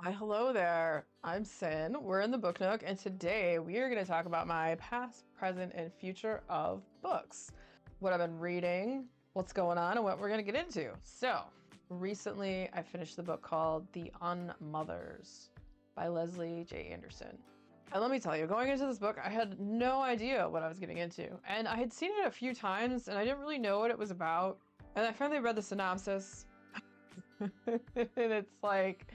Hi, hello there. I'm Sin. We're in the Book Nook, and today we are going to talk about my past, present, and future of books. What I've been reading, what's going on, and what we're going to get into. So, recently I finished the book called The Unmothers by Leslie J. Anderson. And let me tell you, going into this book, I had no idea what I was getting into. And I had seen it a few times, and I didn't really know what it was about. And I finally read the synopsis. And it's like,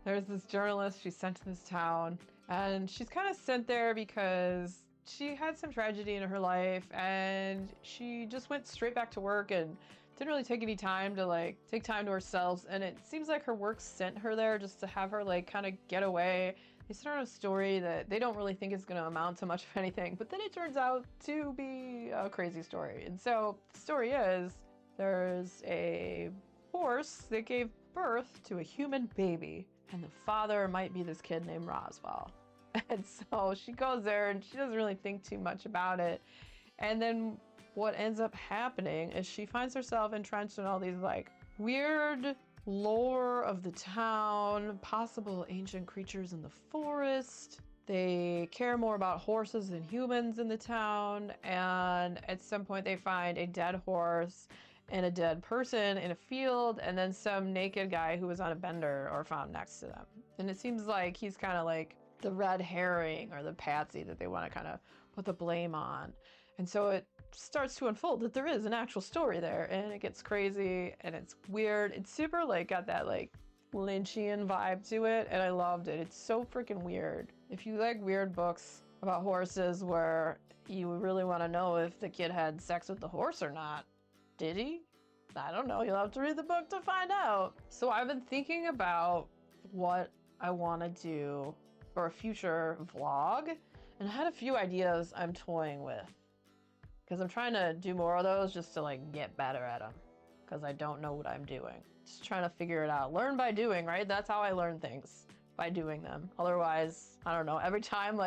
there's this journalist she's sent to this town, and she's kind of sent there because she had some tragedy in her life, and she just went straight back to work and didn't really take any time to take time to herself. And it seems like her work sent her there just to have her kind of get away. They start a story that they don't really think is going to amount to much of anything, but then it turns out to be a crazy story. And so the story is, there's a horse that gave birth to a human baby, and the father might be this kid named Roswell. And so she goes there and she doesn't really think too much about it. And then what ends up happening is she finds herself entrenched in all these weird lore of the town, possible ancient creatures in the forest. They care more about horses than humans in the town, and at some point they find a dead horse and a dead person in a field, and then some naked guy who was on a bender are found next to them. And it seems like he's kind of like the red herring or the patsy that they want to kind of put the blame on. And so it starts to unfold that there is an actual story there, and it gets crazy and it's weird. It's super got that Lynchian vibe to it, and I loved it. It's so freaking weird. If you like weird books about horses where you really want to know if the kid had sex with the horse or not, did he? I don't know. You'll have to read the book to find out. So I've been thinking about what I want to do for a future vlog, and I had a few ideas I'm toying with because I'm trying to do more of those just to get better at them, because I don't know what I'm doing. Just trying to figure it out. Learn by doing, right? That's how I learn things, by doing them. Otherwise, I don't know. Every time,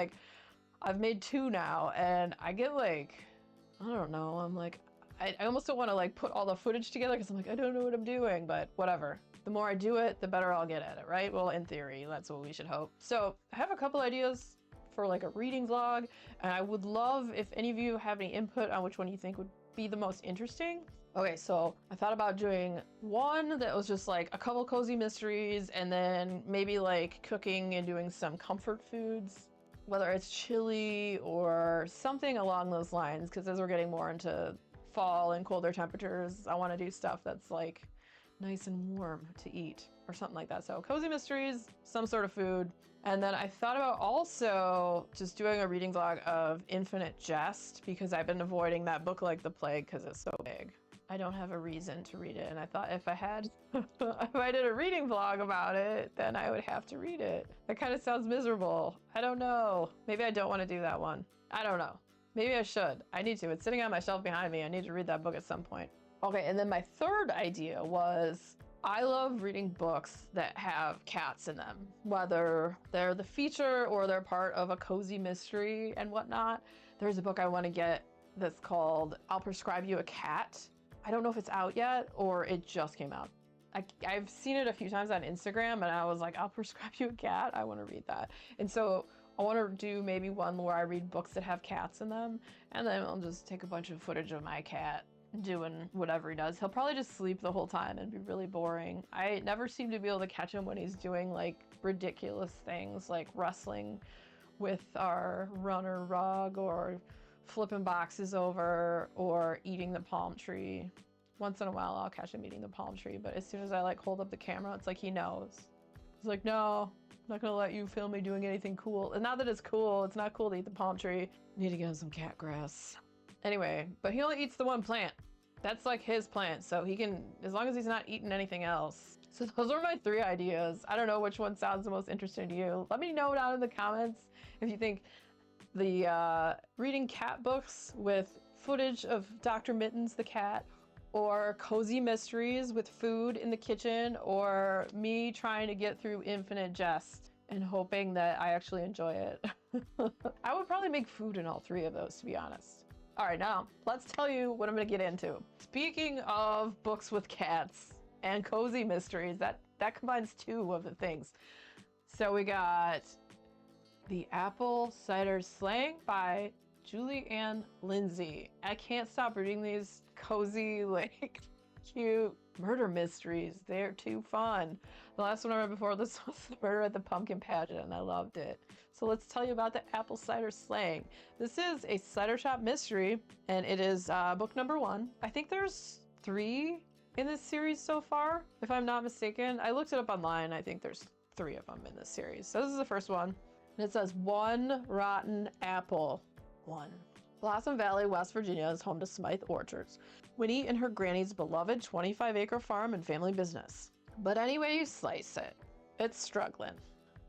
I've made 2 now, and I get I don't know. I'm I almost don't want to put all the footage together because I'm I don't know what I'm doing, but whatever. The more I do it, the better I'll get at it, right? Well, in theory, that's what we should hope. So I have a couple ideas for a reading vlog, and I would love if any of you have any input on which one you think would be the most interesting. Okay, so I thought about doing one that was just a couple cozy mysteries, and then maybe cooking and doing some comfort foods, whether it's chili or something along those lines, because as we're getting more into fall and colder temperatures, I want to do stuff that's nice and warm to eat or something like that. So cozy mysteries, some sort of food. And then I thought about also just doing a reading vlog of Infinite Jest, because I've been avoiding that book like the plague because it's so big. I don't have a reason to read it, and I thought if I did a reading vlog about it, then I would have to read it. That kind of sounds miserable. I don't know. Maybe I don't want to do that one. I don't know. Maybe I should. I need to. It's sitting on my shelf behind me. I need to read that book at some point. Okay, and then my third idea was, I love reading books that have cats in them, whether they're the feature or they're part of a cozy mystery and whatnot. There's a book I want to get that's called I'll Prescribe You a Cat. I don't know if it's out yet or it just came out. I've seen it a few times on Instagram, and I was I'll prescribe you a cat. I want to read that. And so I want to do maybe one where I read books that have cats in them, and then I'll just take a bunch of footage of my cat doing whatever he does. He'll probably just sleep the whole time and be really boring. I never seem to be able to catch him when he's doing ridiculous things like wrestling with our runner rug, or flipping boxes over, or eating the palm tree. Once in a while I'll catch him eating the palm tree, but as soon as I hold up the camera, it's he knows. He's no, I'm not gonna let you film me doing anything cool. And not that it's cool, it's not cool to eat the palm tree. Need to get him some cat grass. Anyway, but he only eats the one plant. That's his plant, so he can, as long as he's not eating anything else. So those are my 3 ideas. I don't know which one sounds the most interesting to you. Let me know down in the comments if you think the reading cat books with footage of Dr. Mittens the cat, or cozy mysteries with food in the kitchen, or me trying to get through Infinite Jest and hoping that I actually enjoy it. I would probably make food in all 3 of those, to be honest. All right, now let's tell you what I'm gonna get into. Speaking of books with cats and cozy mysteries, that combines 2 of the things. So we got The Apple Cider Slang by Julie Ann Lindsay. I can't stop reading these cozy, like, cute murder mysteries. They're too fun. The last one I read before this was The Murder at the Pumpkin Pageant, and I loved it. So let's tell you about the Apple Cider Slang. This is a cider shop mystery, and it is book number 1. I think there's 3 in this series so far, if I'm not mistaken. I looked it up online. I think there's 3 of them in this series. So this is the first one. And it says, one rotten apple. 1. Blossom Valley, West Virginia is home to Smythe Orchards, Winnie and her granny's beloved 25-acre farm and family business. But any way you slice it, it's struggling.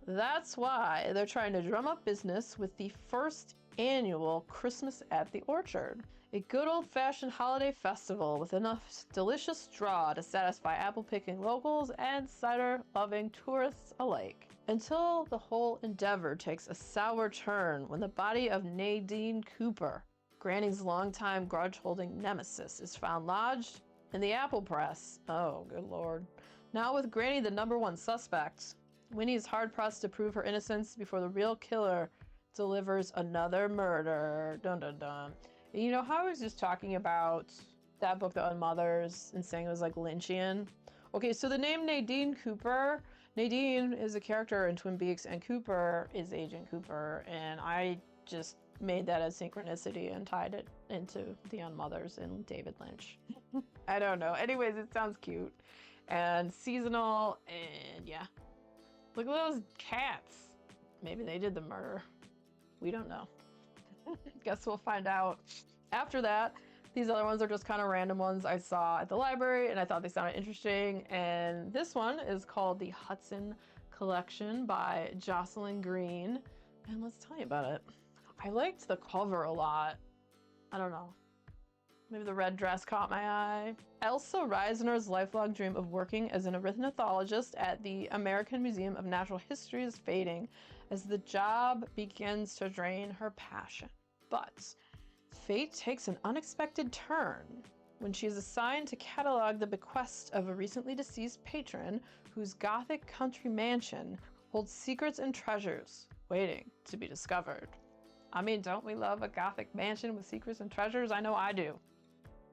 That's why they're trying to drum up business with the first annual Christmas at the Orchard, a good old-fashioned holiday festival with enough delicious draw to satisfy apple-picking locals and cider-loving tourists alike. Until the whole endeavor takes a sour turn when the body of Nadine Cooper, Granny's longtime grudge-holding nemesis, is found lodged in the apple press. Oh, good lord. Now with Granny the #1 suspect, Winnie is hard-pressed to prove her innocence before the real killer delivers another murder. Dun dun dun. You know how I was just talking about that book, The Unmothers, and saying it was like Lynchian? Okay, so the name Nadine Cooper, Nadine is a character in Twin Peaks, and Cooper is Agent Cooper, and I just made that as synchronicity and tied it into The Unmothers and David Lynch. I don't know. Anyways, it sounds cute and seasonal, and yeah. Look at those cats. Maybe they did the murder. We don't know. Guess we'll find out. After that, these other ones are just kind of random ones I saw at the library and I thought they sounded interesting. And this one is called The Hudson Collection by Jocelyn Green. And let's tell you about it. I liked the cover a lot. I don't know. Maybe the red dress caught my eye. Elsa Reisner's lifelong dream of working as an ornithologist at the American Museum of Natural History is fading as the job begins to drain her passion. But fate takes an unexpected turn when she is assigned to catalog the bequest of a recently deceased patron whose Gothic country mansion holds secrets and treasures waiting to be discovered. I mean, don't we love a Gothic mansion with secrets and treasures? I know I do.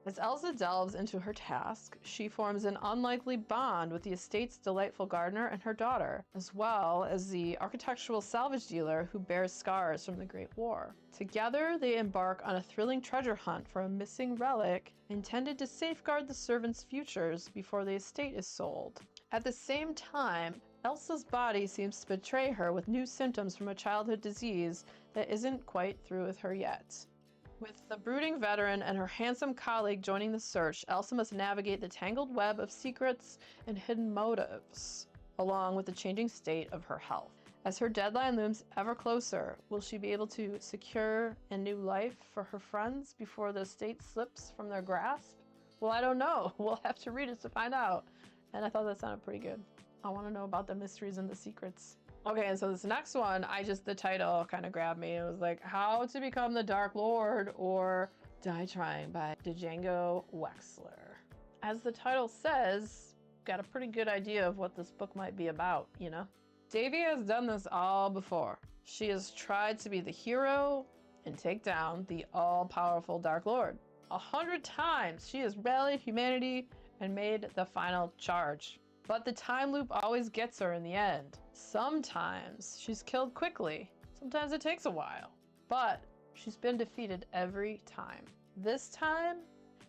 As Elsa delves into her task, she forms an unlikely bond with the estate's delightful gardener and her daughter, as well as the architectural salvage dealer who bears scars from the Great War. Together, they embark on a thrilling treasure hunt for a missing relic intended to safeguard the servants' futures before the estate is sold. At the same time, Elsa's body seems to betray her with new symptoms from a childhood disease that isn't quite through with her yet. With the brooding veteran and her handsome colleague joining the search, Elsa must navigate the tangled web of secrets and hidden motives, along with the changing state of her health. As her deadline looms ever closer, will she be able to secure a new life for her friends before the estate slips from their grasp? Well, I don't know. We'll have to read it to find out. And I thought that sounded pretty good. I want to know about the mysteries and the secrets. Okay, and so this next one, the title kind of grabbed me. It was like, How to Become the Dark Lord or Die Trying by Django Wexler. As the title says, got a pretty good idea of what this book might be about, you know? Davy has done this all before. She has tried to be the hero and take down the all-powerful Dark Lord. 100 times she has rallied humanity and made the final charge. But the time loop always gets her in the end. Sometimes she's killed quickly. Sometimes it takes a while. But she's been defeated every time. This time,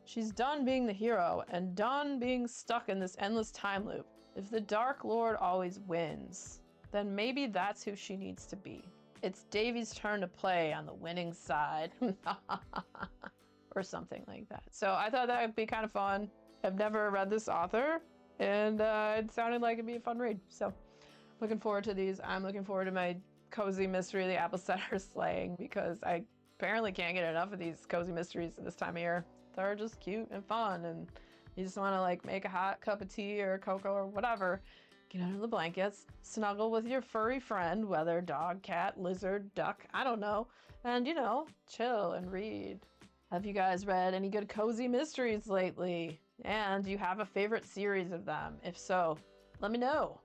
she's done being the hero and done being stuck in this endless time loop. If the Dark Lord always wins, then maybe that's who she needs to be. It's Davy's turn to play on the winning side. Or something like that. So I thought that would be kind of fun. I've never read this author. And it sounded like it'd be a fun read. So looking forward to these. I'm looking forward to my cozy mystery, The Apple Cider Slang, because I apparently can't get enough of these cozy mysteries this time of year. They're just cute and fun, and you just want to like make a hot cup of tea or cocoa or whatever, get under the blankets, snuggle with your furry friend, whether dog, cat, lizard, duck, I don't know, and chill and read. Have you guys read any good cozy mysteries lately? And do you have a favorite series of them? If so, let me know.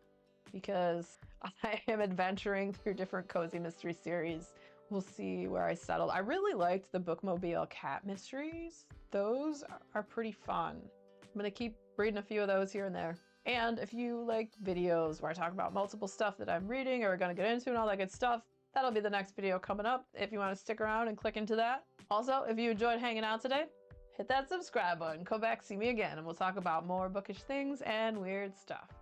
because I am adventuring through different cozy mystery series. We'll see where I settle. I really liked the Bookmobile cat mysteries. Those are pretty fun. I'm gonna keep reading a few of those here and there. And if you like videos where I talk about multiple stuff that I'm reading or gonna get into and all that good stuff, that'll be the next video coming up if you want to stick around and click into that. Also, if you enjoyed hanging out today, hit that subscribe button, come back, see me again, and we'll talk about more bookish things and weird stuff.